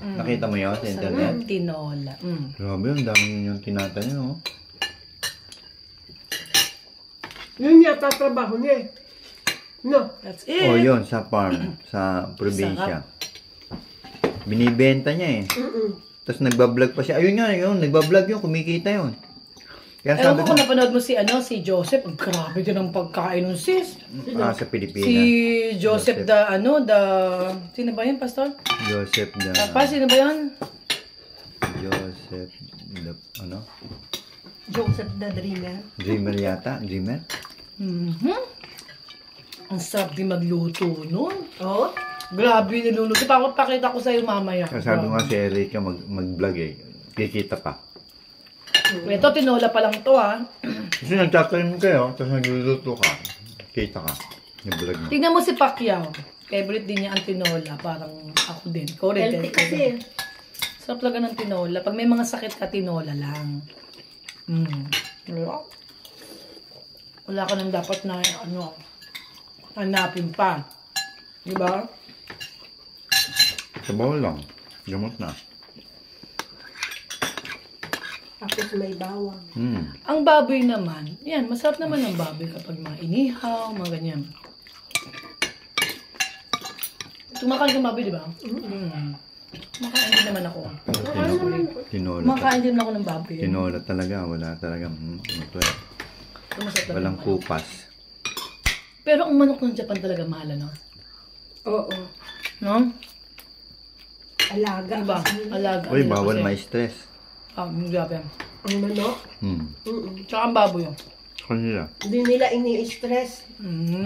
Nakita mo yun sa internet? Tinola. Grabe, ang dami yung tinata niyo. Yun yata trabaho niya eh. No. That's it. Oh, yun, sa farm, sa probinsya. Binibenta niya eh. Tapos nagbablog pa siya. Ayun nga, yun, nagbablog yun, kumikita yun. Kaya Ewan sabi ko ko, kung napanood mo si Joseph. Ang grabe din ang pagkain ng sis. sa Pilipinas. Si Joseph sino ba yun, Pastor? Joseph the... Sino ba yun? Joseph the... Ano? Joseph the Dreamer. Dreamer yata? Dreamer? Ang sarap din magluto nun. Oh? Grabe niluluto. Pakita ko sa'yo mamaya. Kaya sabi nga si Erica mag-vlog eh. Kikita pa. Ito, tinola pa lang to ha. Kasi nagtatanim kayo, tapos nagluluto ka. Kita ka. Yung vlog mo. Tingnan mo si Pacquiao. Favorite din niya ang tinola. Parang ako din. Healthy kasi. Sarap talaga ng tinola. Pag may mga sakit ka, tinola lang. Wala ka nang dapat na hanapin pa. Diba? Sabaw lang. Gamot na. Tapos may bawang. Ang baboy naman, yan, masarap naman ang baboy kapag mga inihaw, mga ganyan. Kumakain ng baboy, di ba? Kumakain din naman ako. Tinola. Kumakain din ako ng baboy. Tinola talaga. Wala talaga. Walang kupas. Pero ang manok ng Japan talaga mahal, no? Oo. No? Alaga. Diba? Alaga. Uy, nila bawal kasi. ma-stress. Grabe. Ang manok. Tsaka ang baboy. Kanila. Hindi nila ini-stress.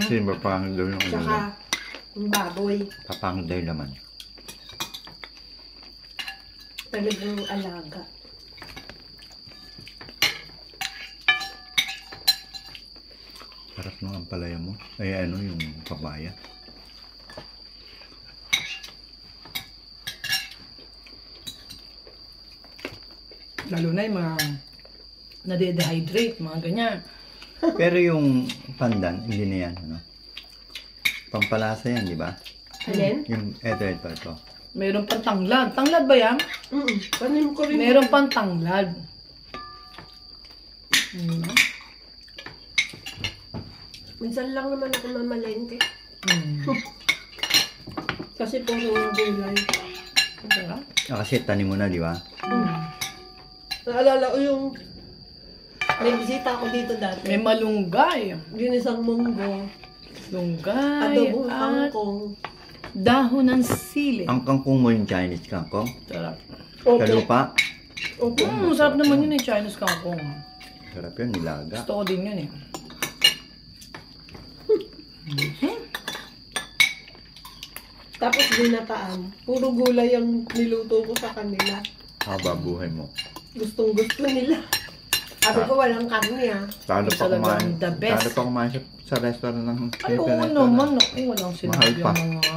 Kasi papangit daw yung Tsaka ang baboy. papangit daw yung laman. Talagang alaga. Sarap ng ampalaya mo. Ay ano yung papaya. Lalo na yung mga nade-dehydrate, mga ganyan. Pero yung pandan, hindi na yan. Ano? Pampalasa yan, di ba? Alin? Yung ito. Mayroon pang tanglad. Tanglad ba yan? Panin ko rin. Mayroon pang tanglad. Minsan lang naman ako mamalengke. Kasi puro mga gulay. Kasi tanim mo na, di ba? Naalala ko yung may bisita ako dito dati. May malunggay. Ginisang munggo. Lunggay Adobong at kangkong. dahon ng sili. Ang kangkong mo yung Chinese kangkong? Sarap. Kalupa? Opo. Sarap naman yun eh, Chinese kangkong. Sarap yun, nilaga. Gusto ko din yun eh. Tapos binataan. Puro gulay ang niluto ko sa kanila. Haba buhay mo. Gustong gusto nila. Sabi ko walang karne ah. Lalo pa Talagang kumain. the best. Lalo pa kumain sa restaurant ng Ay, oo restaurant. naman. Naku, walang Mahal sinabi pa. ang mga...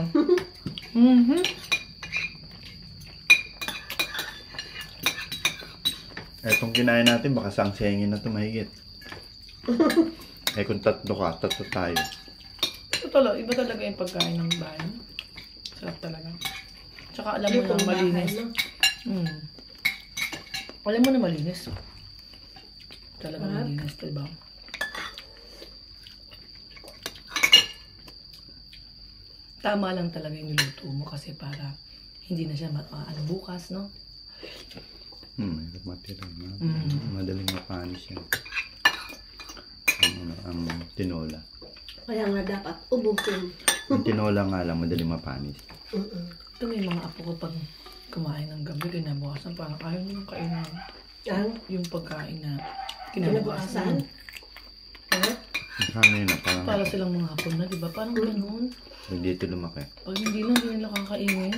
Etong kinain natin, baka sangsengin na ito mahigit. Eh kung tatlo tayo. Iba talaga yung pagkain ng bayan. Sarap talaga. Tsaka alam mo na Lutong malinis. bahay, no? Alam mo na malinis. Talaga malinis, diba? Tama lang talaga yung niluto mo kasi para hindi na siya bukas, no? Mayroon matira na. Madaling mapanis yan. Ang tinola. Kaya nga dapat ubusin. Yung tinola nga lang, madaling mapanis. Ito may mga apo ko pag kumain ng gabi, kinabukasan, parang ayaw nyo kainin. Yung pagkain na kinabukasan. Sana yun na, parang Para silang mga hapon na, di ba? Parang ganun. dito lumaki. Pag hindi lang, hindi nila kakainin.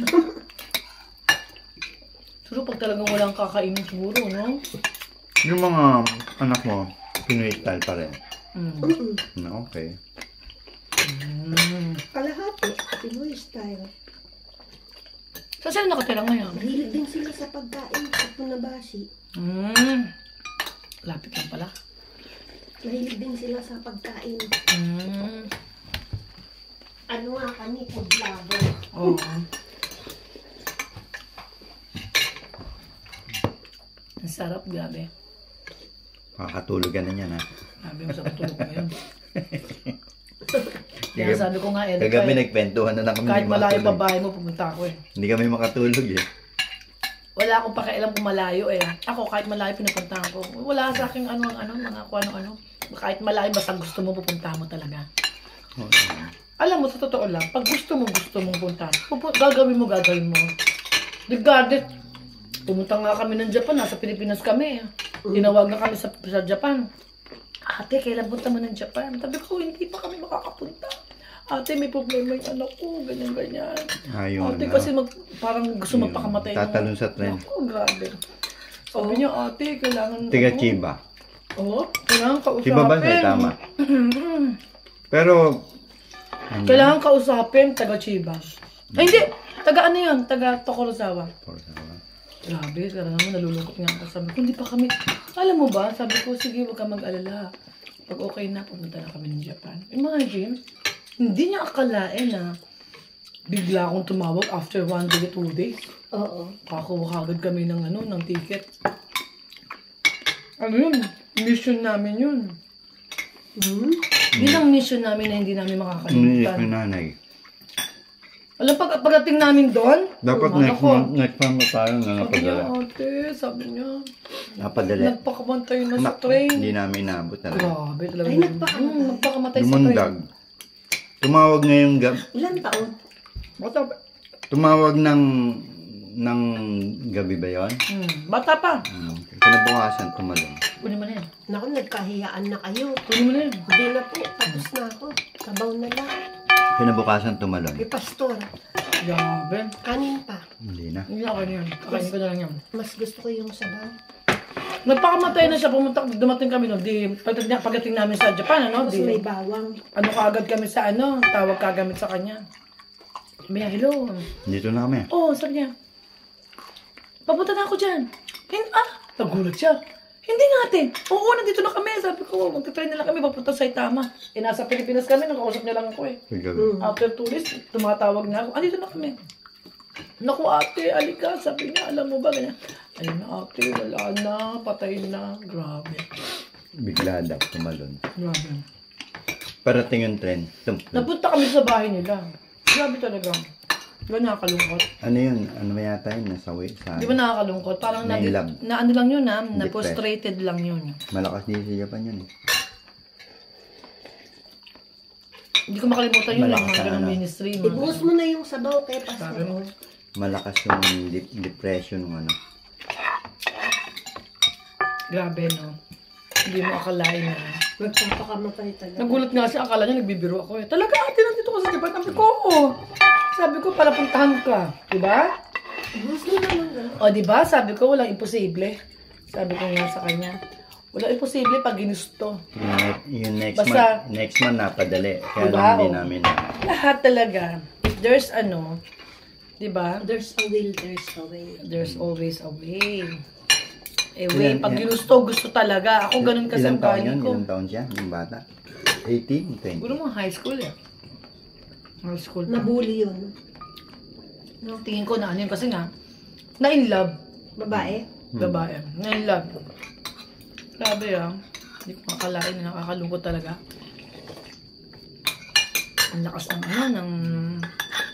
Siguro pag talagang walang kakainin siguro, no? Yung mga anak mo, Pinoy style pa rin. Na okay. Kalahati. Pinoy style. Saan sila nakatira ngayon? Mahilig din sila sa pagkain at punabashi. Lapit lang pala. Mahilig din sila sa pagkain. Ano nga kami, food lover. Oo. Sarap, grabe. Makakatulog ka na yan, ha? Grabe, masarap tulog ko ngayon. Kaya sabi ko nga, Kagabi nagkwentuhan na kami. kahit hindi malayo makatulog. babae mo, pumunta ako eh. Hindi kami makatulog eh. Wala akong pakialam kung malayo eh. Ako kahit malayo pinupuntahan ko. Wala sa akin mga kung ano. Kahit malayo, basta gusto mo pupunta mo talaga. Alam mo, sa totoo lang, pag gusto mong punta, gagawin mo. Regardless, pumunta nga kami ng Japan, nasa Pilipinas kami. Tinawagan kami sa Japan. Ate, kailan punta mo ng Japan? Sabi ko, hindi pa kami makakapunta. Ate, may problema yung anak ko, ganyan. Ate, kasi parang gusto magpakamatay. Tatalon sa tren. Ako, grabe. Sabi niya, ate, kailangan... Tiga Chiba. Oo, kailangan kausapin. Chiba ba siya? Tama. Pero... Kailangan kausapin, taga Chiba. Ay, hindi! Taga ano yun? Taga Tokorozawa. Grabe, kaya naman nalulungkot nga ako. Sabi ko, hindi pa kami... Alam mo ba? Sabi ko, sige, huwag ka mag-alala. Pag okay na, pumunta na kami ng Japan. Imagine, hindi niya akalain na bigla akong tumawag after 1 day, 2 days. Oo. Kakuha agad kami ng ng ticket. Ano yun? Mission namin yun. Yun ang mission namin na hindi namin makakalimutan. Yung nanay. Alam, pagdating namin doon, Dapat next month na tayo na sabi niya, napadala. ate, sabi niya, Napadala. nagpakamatay na sa train. Hindi namin naabot talaga. Grabe talaga. Ay, nagpakamatay sa Lumundag. train. Tumawag ngayong Ilan taon? Bata pa. Tumawag ng gabi ba yun? Bata pa. Kinabukasan tumalon. Kunin mo na yan. Naku, nagkahiyaan na kayo. Kunin mo na yan. Hindi na po, tapos na ako. Sabaw na lang. Kinabukasan tumalon. Kay Pastor, Grabe. kanin pa. Hindi na. Hindi ako na yan. Kakain ko na lang yan. Mas gusto ko yung sabaw. Nagpakamatay na siya. Dumating kami no. Pagdating namin sa Japan, Tapos may bawang. kaagad kami sa tawag kagamit sa kanya. Maya, hello. Dito na kami. Oo, sabi niya. Papunta na ako dyan. Nagulat siya. Hindi natin. Oo, nandito na kami. Sabi ko, magta-try na lang kami. Papunta sa Saitama. Nasa Pilipinas kami. Nakausap niya lang ako eh. After 2 days, tumatawag na ako. Dito na kami. Naku ate, alika. Sabi niya, alam mo ba? Ganyan. Ayun na ate, wala na. Patay na. Grabe. Bigla daw tumalon. Grabe. Parating yung tren. Napunta kami sa bahay nila. Grabe talaga. Di ba nakakalungkot? Ano yun? Ano ba yata yun? Nasawi sa... Di ba nakakalungkot? Parang Nailab. na ano lang yun na frustrated lang yun. Malakas din sa Japan yun eh. Hindi ko makalimutan yun lang Malakas hanggang na, ng ministry. Ibuhos mo na yung sabaw kay Sabi mo. Pastor. Malakas yung depression ng ano. Grabe no. Hindi mo akalain na. Magpapakamatay talaga. Nagulat nga siya, akala niya nagbibiro ako eh. Talaga ate, nandito ka sa Japan. Sabi ko, oo. Sabi ko, palapuntahan ka. Diba? Ibuhos mo naman gano'n. O diba? Sabi ko, walang imposible. Sabi ko nga sa kanya. Walang imposible pag ginusto. Yung Basta- next month napadali. Kaya Diba? lang hindi namin na. Lahat talaga. If there's diba? There's a will, there's a way. There's always a way. Ilan- Pag ginusto, gusto talaga. Ako ganun kasi Ilang ang taon kain yun? ko. Ilang taon siya? Yung bata? 18? 20? Siguro mga high school eh. High school pa. Nabully yun. Tingin ko na ano yun kasi nga, na-in love. Babae? Babae. Na-in love. Grabe ah. Hindi ko makalain na nakakalungkot talaga. Ang lakas ng ng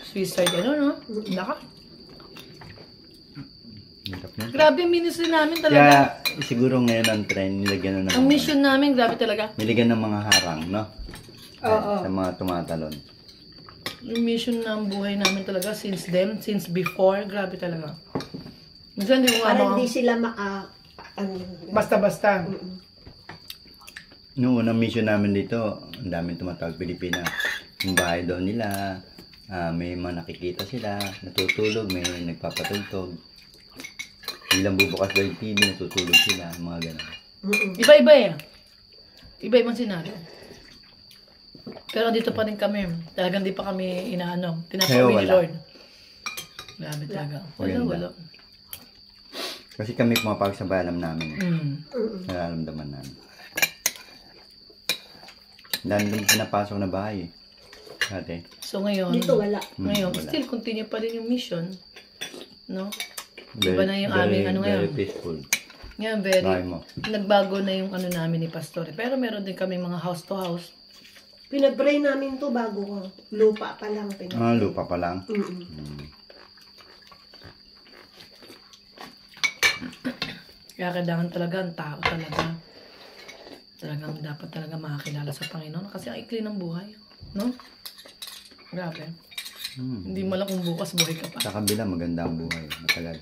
suicide no? Ang lakas. Grabe yung ministry namin Kaya talaga. siguro ngayon ang trend, nilagyan na ng Ang mission namin, grabe talaga. nilagyan ng mga harang, no? Oo. Sa mga tumatalon. Yung mission ng buhay namin talaga since before, grabe talaga. Minsan hindi ko nga Para hindi sila basta-basta. Noong unang mission namin dito, ang daming tumatawag Pilipina. Yung bahay daw nila, may mga nakikita sila, natutulog, may nagpapatugtog. Ilang bubukas daw yung TV, natutulog sila, mga gano'n. Iba-iba eh. Iba-ibang senaryo. Pero dito pa rin kami. Talagang di pa kami tinapawin Kaya ni wala. Lord. Grabe talaga. Wala. Kasi kami pumapag sa bahay, alam namin. Nararamdaman namin. Dahil doon pinapasok na bahay. Dati. So ngayon, Dito wala. ngayon, Wala. still continue pa rin yung mission. No? Very, Iba na yung aming ano ngayon. Very peaceful. Ngayon, very, Bahay mo. nagbago na yung ano namin ni Pastore. Pero meron din kami mga house to house. Pinag-pray namin to bago ko. Lupa pa lang. Lupa pa lang. Kaya kailangan talaga ang tao talaga. Talagang dapat talaga makakilala sa Panginoon. Kasi ang ikli ng buhay. No? Grabe. Hindi mo lang kung bukas buhay ka pa. Sa kabila, maganda ang buhay. Matagal.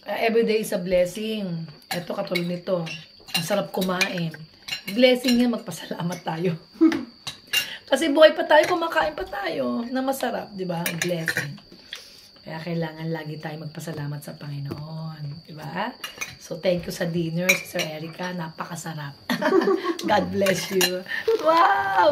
Everyday is a blessing. Ito katulad nito. Ang sarap kumain. Blessing yan, magpasalamat tayo. Kasi buhay pa tayo, kumakain pa tayo na masarap, di ba? Blessing. Kaya kailangan lagi tayo magpasalamat sa Panginoon. Di ba? So, thank you sa dinner, Sister Erica. Napakasarap. God bless you. Wow!